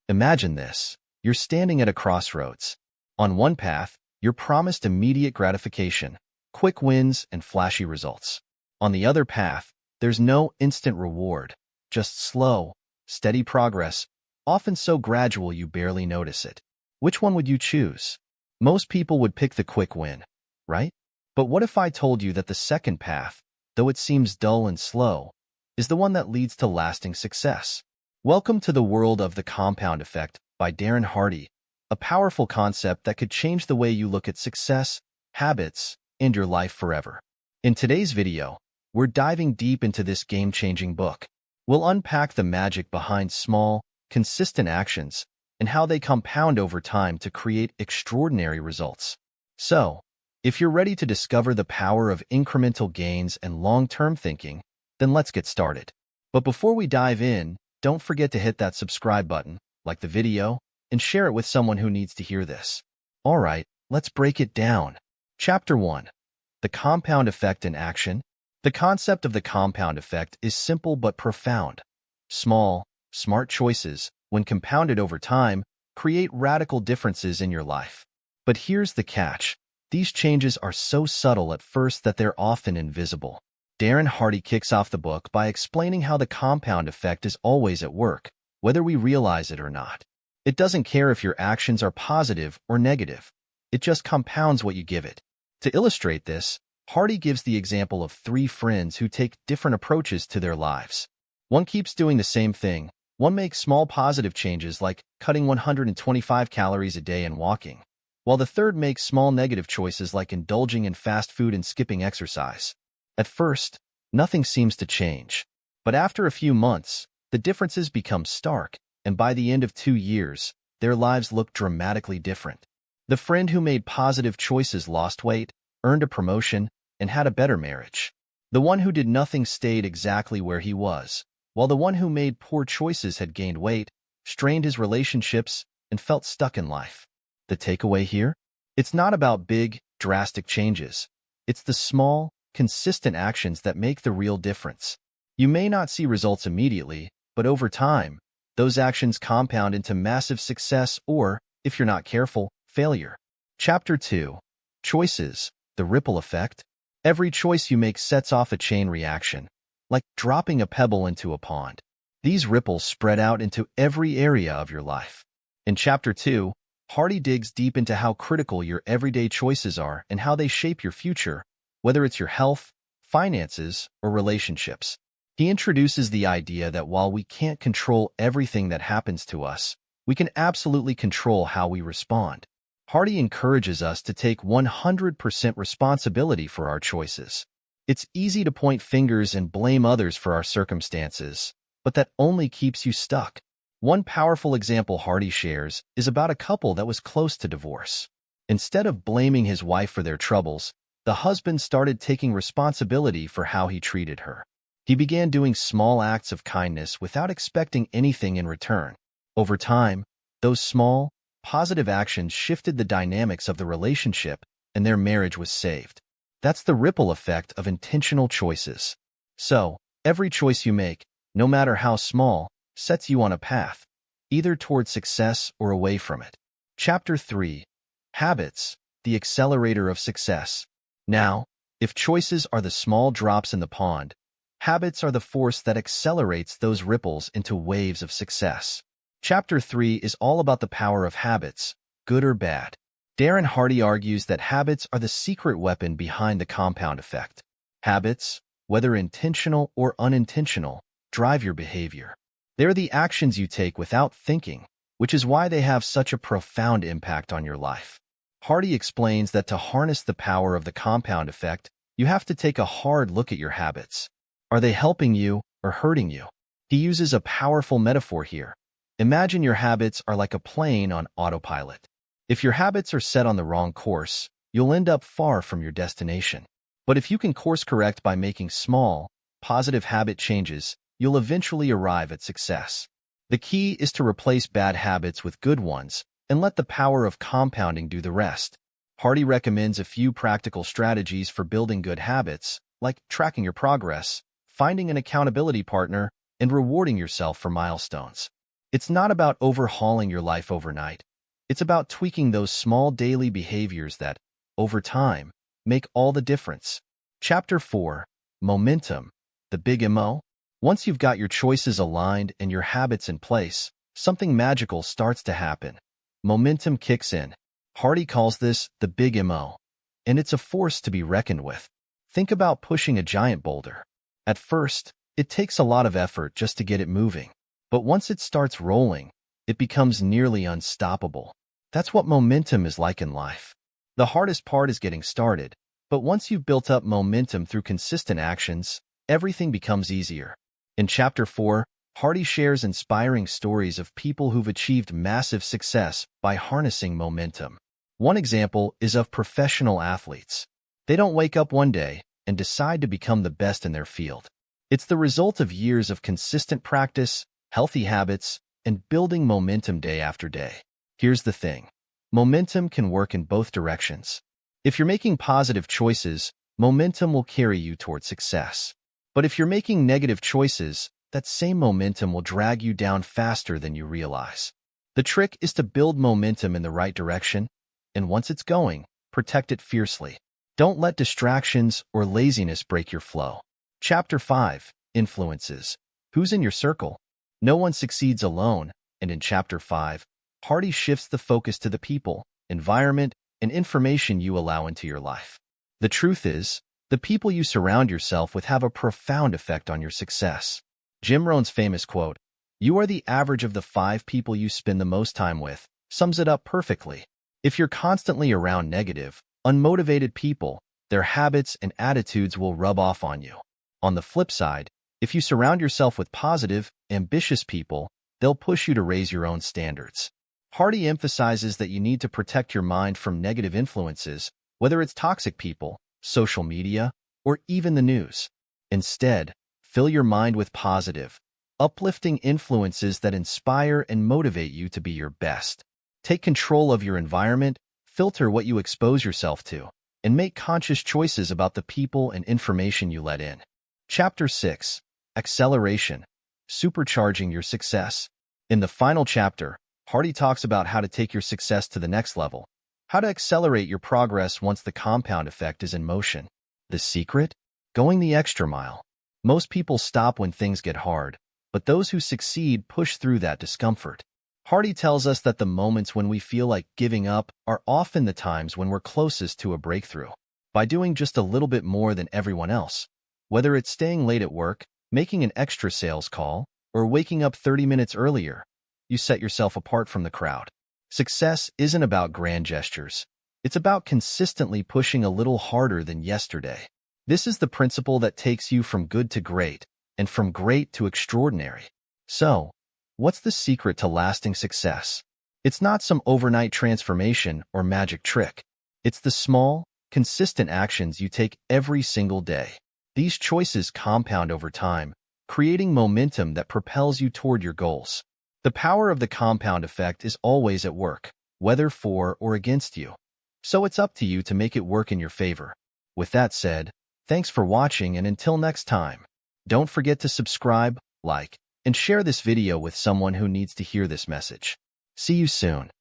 Imagine this. You're standing at a crossroads. On one path, you're promised immediate gratification, quick wins, and flashy results. On the other path, there's no instant reward, just slow, steady progress, often so gradual you barely notice it. Which one would you choose? Most people would pick the quick win, right? But what if I told you that the second path, though it seems dull and slow, is the one that leads to lasting success? Welcome to the world of the compound effect by Darren Hardy, a powerful concept that could change the way you look at success, habits, and your life forever. In today's video, we're diving deep into this game-changing book. We'll unpack the magic behind small, consistent actions and how they compound over time to create extraordinary results. So, if you're ready to discover the power of incremental gains and long-term thinking, then let's get started. But before we dive in, don't forget to hit that subscribe button, like the video, and share it with someone who needs to hear this. All right, let's break it down. Chapter 1. The Compound Effect in Action. The concept of the compound effect is simple but profound. Small, smart choices, when compounded over time, create radical differences in your life. But here's the catch. These changes are so subtle at first that they're often invisible. Darren Hardy kicks off the book by explaining how the compound effect is always at work, whether we realize it or not. It doesn't care if your actions are positive or negative. It just compounds what you give it. To illustrate this, Hardy gives the example of three friends who take different approaches to their lives. One keeps doing the same thing. One makes small positive changes like cutting 125 calories a day and walking, while the third makes small negative choices like indulging in fast food and skipping exercise. At first, nothing seems to change. But after a few months, the differences become stark, and by the end of 2 years, their lives look dramatically different. The friend who made positive choices lost weight, earned a promotion, and had a better marriage. The one who did nothing stayed exactly where he was, while the one who made poor choices had gained weight, strained his relationships, and felt stuck in life. The takeaway here? It's not about big, drastic changes. It's the small, consistent actions that make the real difference. You may not see results immediately, but over time, those actions compound into massive success or, if you're not careful, failure. Chapter 2. Choices, the ripple effect. Every choice you make sets off a chain reaction, like dropping a pebble into a pond. These ripples spread out into every area of your life. In Chapter 2, Hardy digs deep into how critical your everyday choices are and how they shape your future, whether it's your health, finances, or relationships. He introduces the idea that while we can't control everything that happens to us, we can absolutely control how we respond. Hardy encourages us to take 100% responsibility for our choices. It's easy to point fingers and blame others for our circumstances, but that only keeps you stuck. One powerful example Hardy shares is about a couple that was close to divorce. Instead of blaming his wife for their troubles, the husband started taking responsibility for how he treated her. He began doing small acts of kindness without expecting anything in return. Over time, those small, positive actions shifted the dynamics of the relationship, and their marriage was saved. That's the ripple effect of intentional choices. So, every choice you make, no matter how small, sets you on a path, either toward success or away from it. Chapter 3. Habits, the accelerator of success. Now, if choices are the small drops in the pond, habits are the force that accelerates those ripples into waves of success. Chapter 3 is all about the power of habits, good or bad. Darren Hardy argues that habits are the secret weapon behind the compound effect. Habits, whether intentional or unintentional, drive your behavior. They're the actions you take without thinking, which is why they have such a profound impact on your life. Hardy explains that to harness the power of the compound effect, you have to take a hard look at your habits. Are they helping you or hurting you? He uses a powerful metaphor here. Imagine your habits are like a plane on autopilot. If your habits are set on the wrong course, you'll end up far from your destination. But if you can course correct by making small, positive habit changes, you'll eventually arrive at success. The key is to replace bad habits with good ones and let the power of compounding do the rest. Hardy recommends a few practical strategies for building good habits, like tracking your progress, finding an accountability partner, and rewarding yourself for milestones. It's not about overhauling your life overnight. It's about tweaking those small daily behaviors that, over time, make all the difference. Chapter 4. Momentum, the big MO. Once you've got your choices aligned and your habits in place, something magical starts to happen. Momentum kicks in. Hardy calls this the big MO, and it's a force to be reckoned with. Think about pushing a giant boulder. At first, it takes a lot of effort just to get it moving, but once it starts rolling, it becomes nearly unstoppable. That's what momentum is like in life. The hardest part is getting started, but once you've built up momentum through consistent actions, everything becomes easier. In Chapter 4, Hardy shares inspiring stories of people who've achieved massive success by harnessing momentum. One example is of professional athletes. They don't wake up one day and decide to become the best in their field. It's the result of years of consistent practice, healthy habits, and building momentum day after day. Here's the thing. Momentum can work in both directions. If you're making positive choices, momentum will carry you toward success. But if you're making negative choices, that same momentum will drag you down faster than you realize. The trick is to build momentum in the right direction, and once it's going, protect it fiercely. Don't let distractions or laziness break your flow. Chapter 5. Influences. Who's in your circle? No one succeeds alone, and in Chapter 5, Hardy shifts the focus to the people, environment, and information you allow into your life. The truth is, the people you surround yourself with have a profound effect on your success. Jim Rohn's famous quote, "You are the average of the 5 people you spend the most time with," sums it up perfectly. If you're constantly around negative, unmotivated people, their habits and attitudes will rub off on you. On the flip side, if you surround yourself with positive, ambitious people, they'll push you to raise your own standards. Hardy emphasizes that you need to protect your mind from negative influences, whether it's toxic people, social media, or even the news. Instead, fill your mind with positive, uplifting influences that inspire and motivate you to be your best. Take control of your environment, filter what you expose yourself to, and make conscious choices about the people and information you let in. Chapter 6. Acceleration. Supercharging your success. In the final chapter, Hardy talks about how to take your success to the next level, how to accelerate your progress once the compound effect is in motion. The secret? Going the extra mile. Most people stop when things get hard, but those who succeed push through that discomfort. Hardy tells us that the moments when we feel like giving up are often the times when we're closest to a breakthrough. By doing just a little bit more than everyone else, whether it's staying late at work, making an extra sales call, or waking up 30 minutes earlier, you set yourself apart from the crowd. Success isn't about grand gestures. It's about consistently pushing a little harder than yesterday. This is the principle that takes you from good to great, and from great to extraordinary. So, what's the secret to lasting success? It's not some overnight transformation or magic trick. It's the small, consistent actions you take every single day. These choices compound over time, creating momentum that propels you toward your goals. The power of the compound effect is always at work, whether for or against you. So it's up to you to make it work in your favor. With that said, thanks for watching, and until next time, don't forget to subscribe, like, and share this video with someone who needs to hear this message. See you soon.